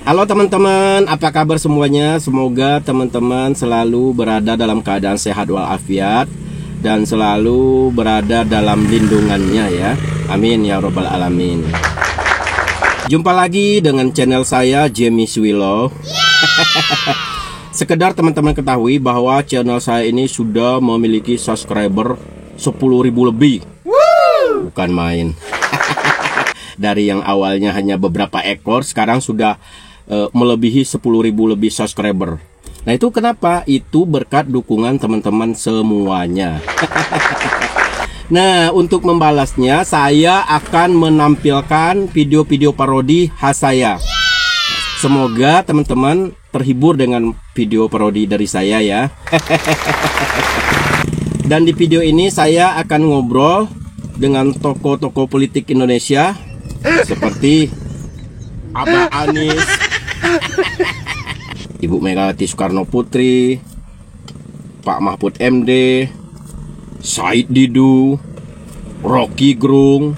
Halo teman-teman, apa kabar semuanya? Semoga teman-teman selalu berada dalam keadaan sehat walafiat dan selalu berada dalam lindungannya ya. Amin ya robbal alamin. Jumpa lagi dengan channel saya Jamie Swilo. Sekedar teman-teman ketahui bahwa channel saya ini sudah memiliki subscriber 10.000 lebih. Bukan main. Dari yang awalnya hanya beberapa ekor, sekarang sudah melebihi 10.000 lebih subscriber. Nah itu kenapa? Itu berkat dukungan teman-teman semuanya. Nah untuk membalasnya, saya akan menampilkan video-video parodi khas saya. Semoga teman-teman terhibur dengan video parodi dari saya ya. Dan di video ini saya akan ngobrol dengan tokoh-tokoh politik Indonesia seperti Abah Anies, Ibu Megawati Soekarno Putri, Pak Mahfud MD, Said Didu, Rocky Gerung,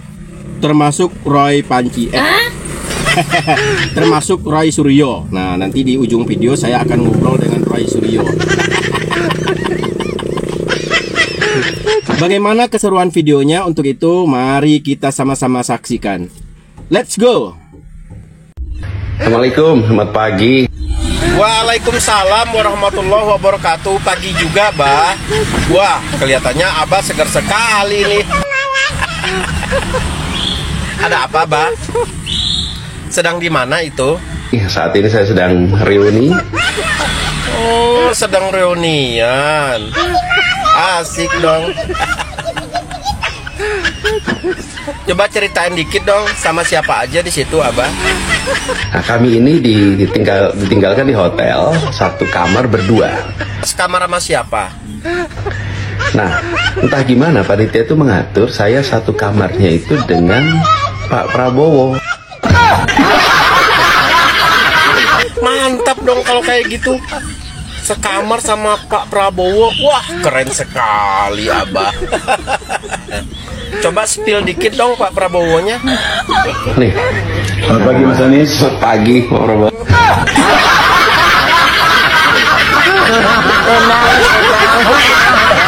termasuk Roy Panci, termasuk Roy Suryo. Nah nanti di ujung video saya akan ngobrol dengan Roy Suryo. Bagaimana keseruan videonya? Untuk itu mari kita sama-sama saksikan. Let's go. Assalamualaikum, selamat pagi. Waalaikumsalam warahmatullahi wabarakatuh. Pagi juga, Bah. Wah, kelihatannya Abah segar sekali nih. Ada apa, Bah? Sedang di mana itu? Saat ini saya sedang reuni. Oh, sedang reunian. Asik dong. Coba ceritain dikit dong, sama siapa aja di situ, Abah? Nah, kami ini ditinggalkan di hotel, satu kamar berdua. Sekamar sama siapa? Nah, entah gimana panitia itu mengatur saya satu kamarnya itu dengan Pak Prabowo. Mantap dong kalau kayak gitu. Sekamar sama Pak Prabowo. Wah, keren sekali, Abah. Coba spill dikit dong Pak Prabowo-nya. Nih. Selamat pagi Mas Anies. Selamat pagi Pak Prabowo.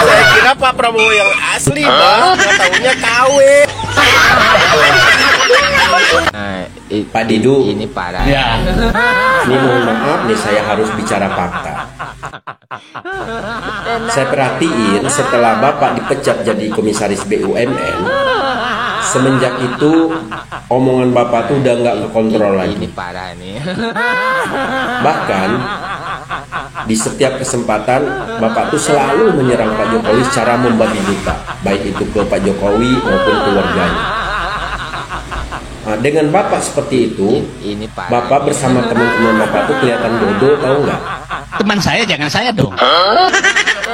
Saya kira Pak Prabowo yang asli, Bang. Nggak taunya KW. Pak Didu, ini parah. Ya. Ini mohon maaf nih, saya harus bicara fakta. Saya perhatiin setelah Bapak dipecat jadi komisaris BUMN, semenjak itu omongan Bapak tuh udah nggak kekontrol lagi. Ini parah nih. Bahkan di setiap kesempatan Bapak tuh selalu menyerang Pak Jokowi secara membabi buta, baik itu ke Pak Jokowi maupun keluarganya. Nah, dengan Bapak seperti itu, Bapak bersama teman-teman Bapak tuh kelihatan bodoh, tahu nggak? Teman saya jangan saya dong.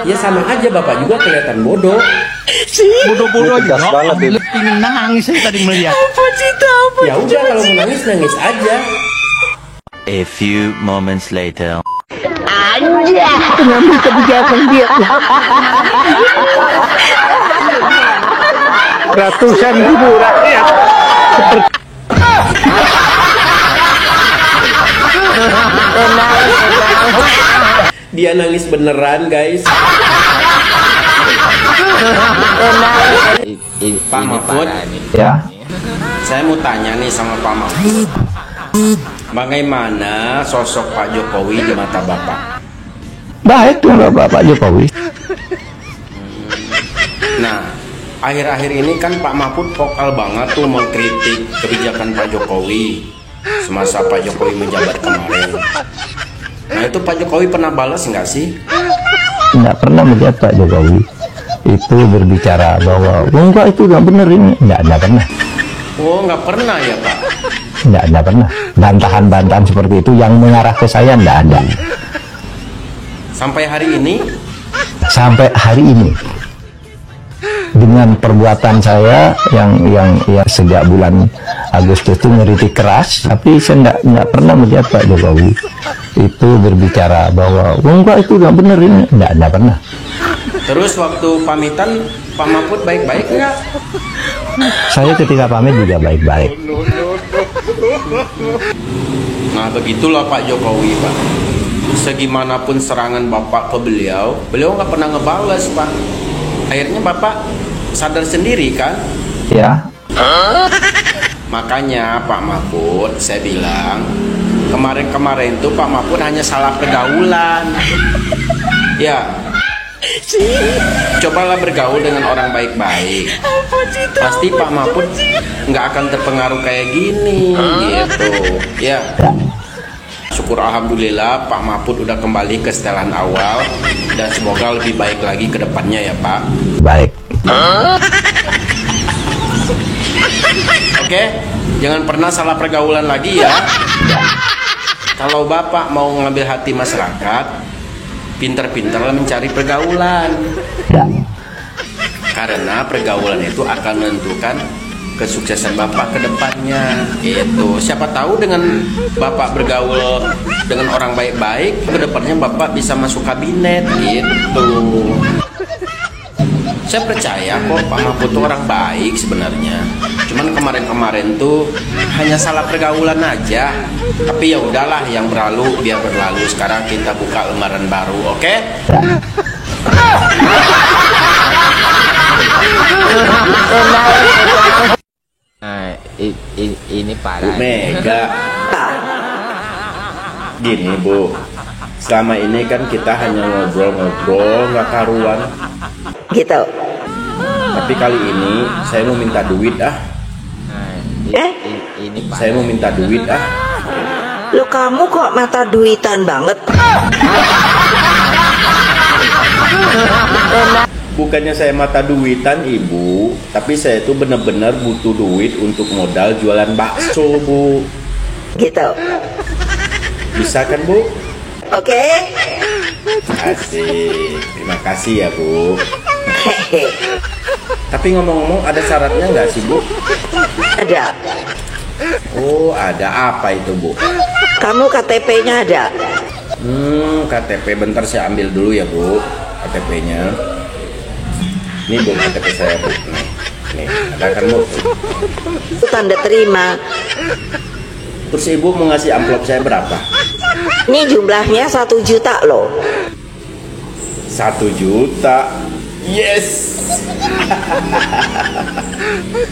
Ya sama aja, Bapak juga kelihatan bodoh. Bodoh-bodoh aja. Ingin nangis saya tadi melihat. Ya udah, kalau mau nangis nangis aja. A few moments later. Aja mengambil kebijakan dia. Ratusan ribu rakyat Dia nangis beneran, guys. Pak Mahfud, Ya. saya mau tanya nih sama Pak Mahfud. Bagaimana sosok Pak Jokowi di mata Bapak? Baik tuh Pak Jokowi. Nah, akhir-akhir ini kan Pak Mahfud vokal banget tuh mengkritik kebijakan Pak Jokowi semasa Pak Jokowi menjabat kemarin. Nah itu Pak Jokowi pernah balas nggak sih? Nggak pernah melihat Pak Jokowi itu berbicara bahwa enggak itu nggak benar ini, nggak pernah. Oh nggak pernah ya Pak? Nggak pernah. Bantahan-bantahan seperti itu yang mengarah ke saya nggak ada. Sampai hari ini? Sampai hari ini dengan perbuatan saya yang sejak bulan Agustus itu ngeritik keras, tapi saya nggak pernah melihat Pak Jokowi itu berbicara bahwa enggak itu nggak benar ini, nggak pernah. Terus waktu pamitan Pak Mahfud baik-baik nggak? Saya ketika pamit juga baik-baik. Nah begitulah Pak Jokowi Pak. Segimanapun serangan Bapak ke beliau nggak pernah ngebales Pak. Akhirnya Bapak sadar sendiri kan? Ya. Makanya Pak Mahfud, saya bilang kemarin-kemarin tuh Pak Mahfud hanya salah pergaulan. Ya, cobalah bergaul dengan orang baik-baik. Pasti Pak Mahfud nggak akan terpengaruh kayak gini, gitu. Ya, syukur alhamdulillah Pak Mahfud udah kembali ke setelan awal dan semoga lebih baik lagi ke depannya ya Pak. Baik. Oke, jangan pernah salah pergaulan lagi ya. Kalau Bapak mau ngambil hati masyarakat, pinter-pinterlah mencari pergaulan. Ya. Karena pergaulan itu akan menentukan kesuksesan Bapak ke depannya. Itu siapa tahu dengan Bapak bergaul dengan orang baik-baik, ke depannya Bapak bisa masuk kabinet gitu. Saya percaya kok Pak Mahfud tuh orang baik sebenarnya. Cuman kemarin-kemarin tuh hanya salah pergaulan aja. Tapi ya udahlah, yang berlalu biar berlalu. Sekarang kita buka lembaran baru, oke? Nah, ini parah. Bu Mega. Gini Bu, selama ini kan kita hanya ngobrol-ngobrol nggak karuan. Gitu. Tapi kali ini saya mau minta duit ah. Ini parah. Saya mau minta duit ah. Lu kamu kok mata duitan banget? Bukannya saya mata duitan Ibu, tapi saya tuh bener-bener butuh duit untuk modal jualan bakso Bu. Gitu. Bisa kan Bu? Oke. Asik, terima kasih ya Bu. Hehe. Tapi ngomong-ngomong ada syaratnya nggak sih Bu? Ada. Oh ada, apa itu Bu? Kamu KTP-nya ada? KTP bentar saya ambil dulu ya Bu, KTP-nya. Ini Bu KTP saya Bu. Nih, ada kan Bu? Itu tanda terima. Terus Ibu mau ngasih amplop saya berapa? Ini jumlahnya 1 juta loh. 1 juta. Yes.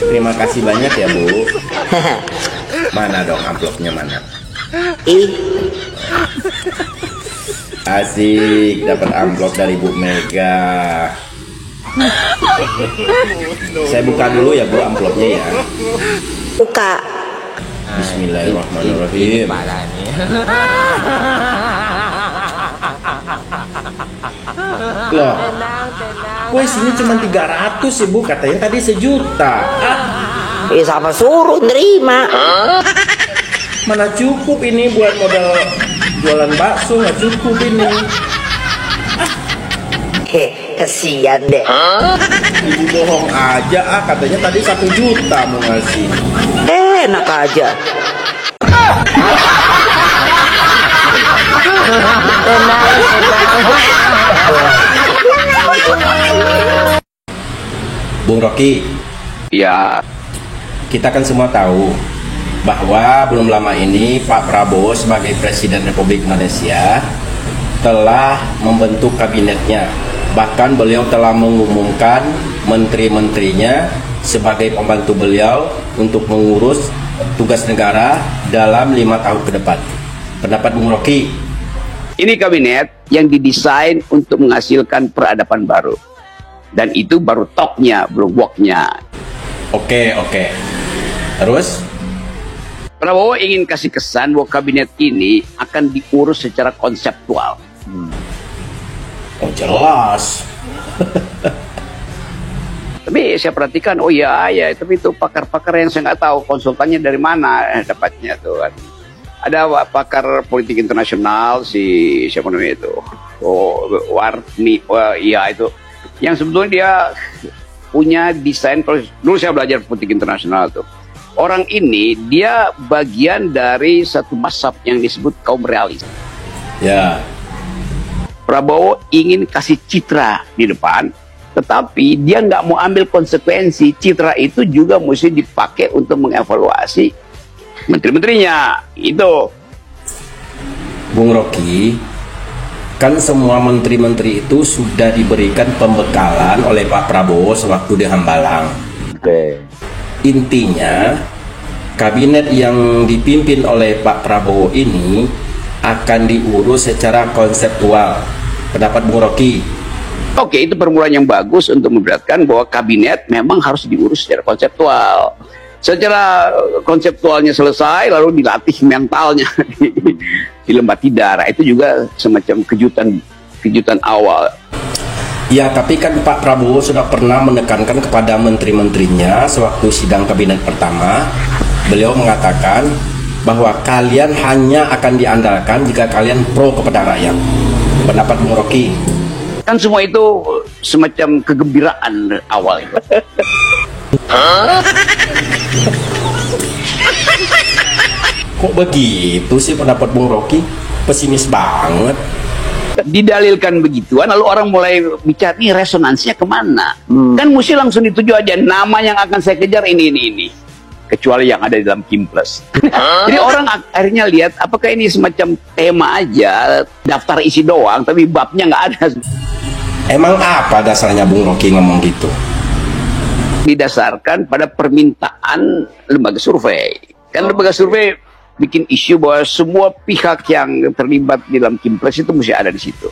Terima kasih banyak ya Bu. Mana dong amplopnya, mana? Ih, Asik, dapat amplop dari Bu Mega. Saya buka dulu ya Bu amplopnya ya. buka. Bismillahirrahmanirrahim. Parah nih. Loh, kok isinya cuma 300 sih Bu, katanya tadi 1 juta. Sama suruh nerima. Mana cukup ini buat modal jualan bakso, nggak cukup ini. Kesian deh. Ibu bohong aja katanya tadi 1 juta mau ngasih. Enak aja. Bung Rocky, Ya, kita kan semua tahu bahwa belum lama ini Pak Prabowo sebagai Presiden Republik Indonesia telah membentuk kabinetnya. Bahkan beliau telah mengumumkan menteri-menterinya sebagai pembantu beliau untuk mengurus tugas negara dalam 5 tahun ke depan. Pendapat Bung Rocky? ini kabinet yang didesain untuk menghasilkan peradaban baru. Dan itu baru topnya, belum walknya. Oke. Terus? Prabowo ingin kasih kesan bahwa kabinet ini akan diurus secara konseptual. Oh jelas. Tapi saya perhatikan, oh ya, tapi itu pakar-pakar yang saya nggak tahu konsultannya dari mana dapatnya tuh kan. Ada pakar politik internasional si siapa namanya itu, Warni, iya itu, yang sebetulnya dia punya desain. Dulu saya belajar politik internasional tuh. Orang ini dia bagian dari satu mazhab yang disebut kaum realis. Ya. Prabowo ingin kasih citra di depan, tetapi dia nggak mau ambil konsekuensi. Citra itu juga mesti dipakai untuk mengevaluasi menteri-menterinya. Itu. Bung Rocky, kan semua menteri-menteri itu sudah diberikan pembekalan oleh Pak Prabowo sewaktu di Hambalang. Intinya, kabinet yang dipimpin oleh Pak Prabowo ini akan diurus secara konseptual. Pendapat Bung Rocky? Oke, itu permulaan yang bagus untuk memberatkan bahwa kabinet memang harus diurus secara konseptual. Secara konseptualnya selesai, lalu dilatih mentalnya di lembah tidara. Itu juga semacam kejutan awal. Ya, tapi kan Pak Prabowo sudah pernah menekankan kepada menteri-menterinya sewaktu sidang kabinet pertama. Beliau mengatakan bahwa kalian hanya akan diandalkan jika kalian pro kepada rakyat. Pendapat Bung Rocky? Kan semua itu semacam kegembiraan awal itu. Kok begitu sih pendapat Bung Rocky? Pesimis banget. Didalilkan begituan, lalu orang mulai bicara, nih resonansinya kemana? Kan mesti langsung dituju aja, nama yang akan saya kejar ini. Kecuali yang ada di dalam Kimples. Jadi orang akhirnya lihat, apakah ini semacam tema aja, daftar isi doang, tapi babnya nggak ada. Emang apa dasarnya Bung Rocky ngomong gitu? Didasarkan pada permintaan lembaga survei. Kan lembaga survei bikin isu bahwa semua pihak yang terlibat di dalam Kimples itu mesti ada di situ.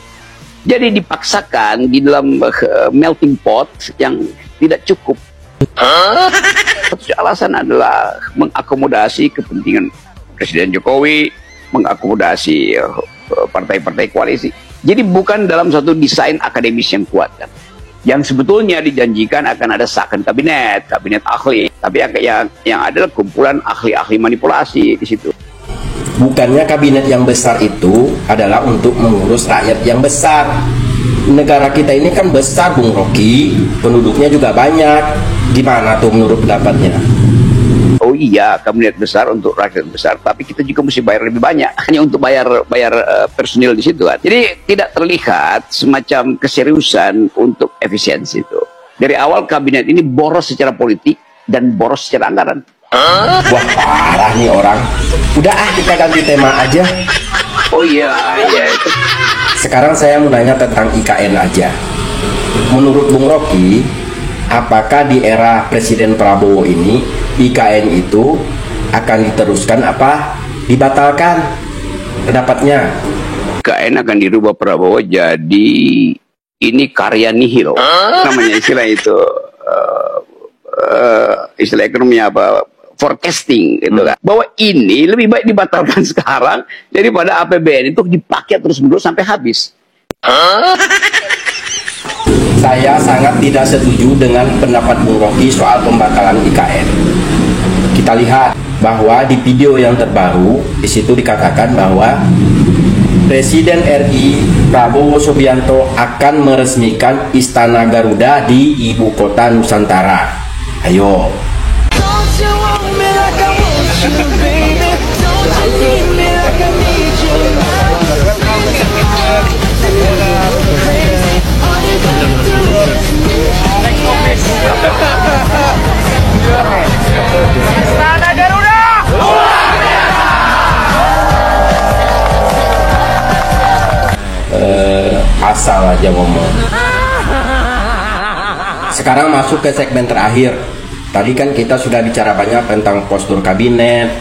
Jadi dipaksakan di dalam melting pot yang tidak cukup. Satu alasan adalah mengakomodasi kepentingan Presiden Jokowi, mengakomodasi partai-partai koalisi. Jadi bukan dalam satu desain akademis yang kuat kan. Yang sebetulnya dijanjikan akan ada second kabinet ahli, tapi yang adalah kumpulan ahli-ahli manipulasi di situ. Bukannya kabinet yang besar itu adalah untuk mengurus rakyat yang besar. Negara kita ini kan besar Bung Rocky, penduduknya juga banyak. Gimana tuh menurut pendapatnya? Oh iya, kabinet besar untuk rakyat besar, tapi kita juga mesti bayar lebih banyak hanya untuk bayar personil di situ kan. Jadi tidak terlihat semacam keseriusan untuk efisiensi itu. Dari awal kabinet ini boros secara politik dan boros secara anggaran. Wah, parah nih orang. Udah kita ganti tema aja. Oh iya. Sekarang saya mau nanya tentang IKN aja. Menurut Bung Rocky, apakah di era Presiden Prabowo ini IKN itu akan diteruskan apa dibatalkan? Pendapatnya? IKN akan dirubah Prabowo jadi ini karya nihil. Namanya istilah itu istilah ekonomi apa? Forecasting gitu kan. Bahwa ini lebih baik dibatalkan sekarang daripada APBN itu dipakai terus-menerus sampai habis. Saya sangat tidak setuju dengan pendapat Bung Rocky soal pembatalan IKN. Kita lihat bahwa di video yang terbaru di situ dikatakan bahwa Presiden RI Prabowo Subianto akan meresmikan Istana Garuda di ibu kota Nusantara. Ayo. Istana Garuda. Asal aja ngomong. Sekarang masuk ke segmen terakhir. Tadi kan kita sudah bicara banyak tentang postur kabinet,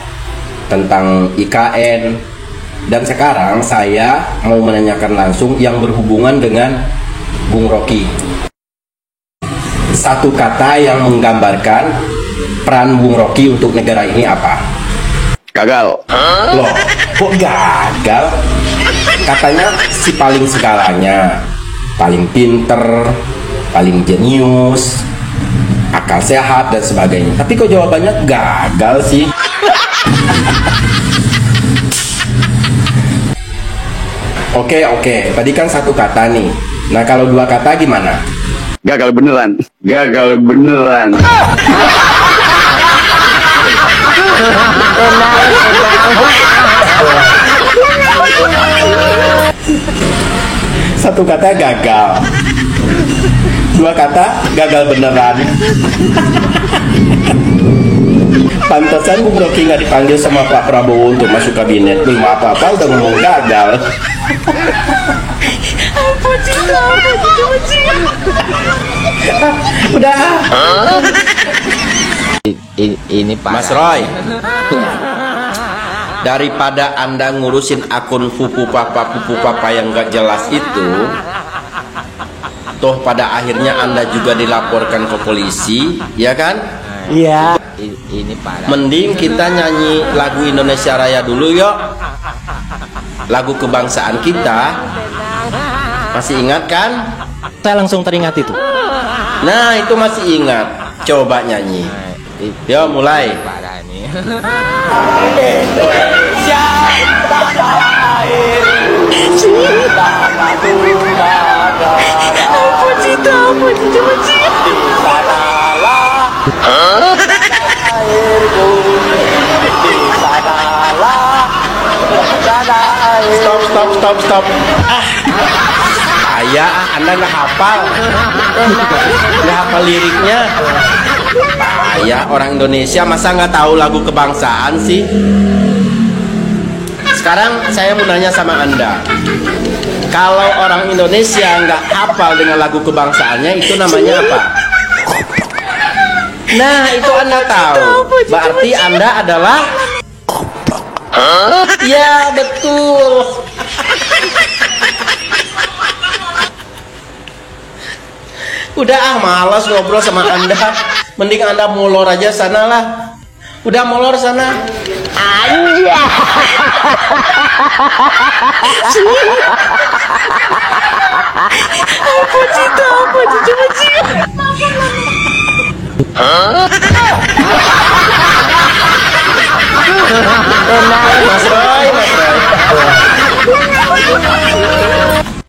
tentang IKN, dan sekarang saya mau menanyakan langsung yang berhubungan dengan Bung Rocky. Satu kata yang menggambarkan peran Bung Rocky untuk negara ini apa? Gagal. Loh, kok gagal? Katanya si paling segalanya, paling pinter, paling jenius, akal sehat dan sebagainya. Tapi kok jawabannya gagal sih? Oke. Tadi kan satu kata nih. Nah kalau dua kata gimana? Gagal beneran. Gagal beneran. Satu kata gagal. Dua kata gagal beneran. Pantesan Bu Broki nggak dipanggil sama Pak Prabowo untuk masuk kabinet. Belum apa-apa udah ngomong gagal. Udah. Ini parah. Mas Roy, daripada Anda ngurusin akun pupu papa yang nggak jelas itu, toh pada akhirnya Anda juga dilaporkan ke polisi, ya kan? Iya. Ini parah. Mending kita nyanyi lagu Indonesia Raya dulu yuk. Lagu kebangsaan kita. Masih ingat kan? Saya langsung teringat itu. Nah itu masih ingat. Coba nyanyi. Yo mulai. Parah nih. Indonesia tanah air, cinta satu negara. Apa cinta, di sanalah airku, di sanalah tanah air. Stop. Ayah, Anda nggak hafal. Nggak hafal liriknya. Ayah, orang Indonesia masa nggak tahu lagu kebangsaan sih? Sekarang saya mau nanya sama Anda. Kalau orang Indonesia nggak hafal dengan lagu kebangsaannya, itu namanya apa? Nah, itu Anda tahu. Berarti Anda adalah... Ya, betul. Udah malas ngobrol sama Anda. Mending Anda molor aja sana lah. Udah molor sana. Anja. Apa cinta, apa Mas Roy.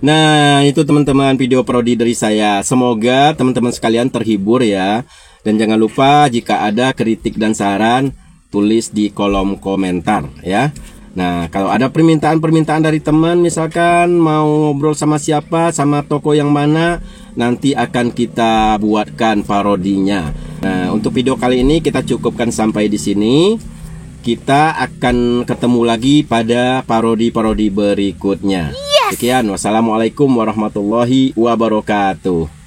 Nah, itu teman-teman video parodi dari saya. Semoga teman-teman sekalian terhibur ya. Dan jangan lupa jika ada kritik dan saran, tulis di kolom komentar ya. Nah, kalau ada permintaan-permintaan dari teman, misalkan mau ngobrol sama siapa, sama toko yang mana, nanti akan kita buatkan parodinya. Nah, untuk video kali ini kita cukupkan sampai di sini. Kita akan ketemu lagi pada parodi-parodi berikutnya. Sekian, wassalamualaikum warahmatullahi wabarakatuh.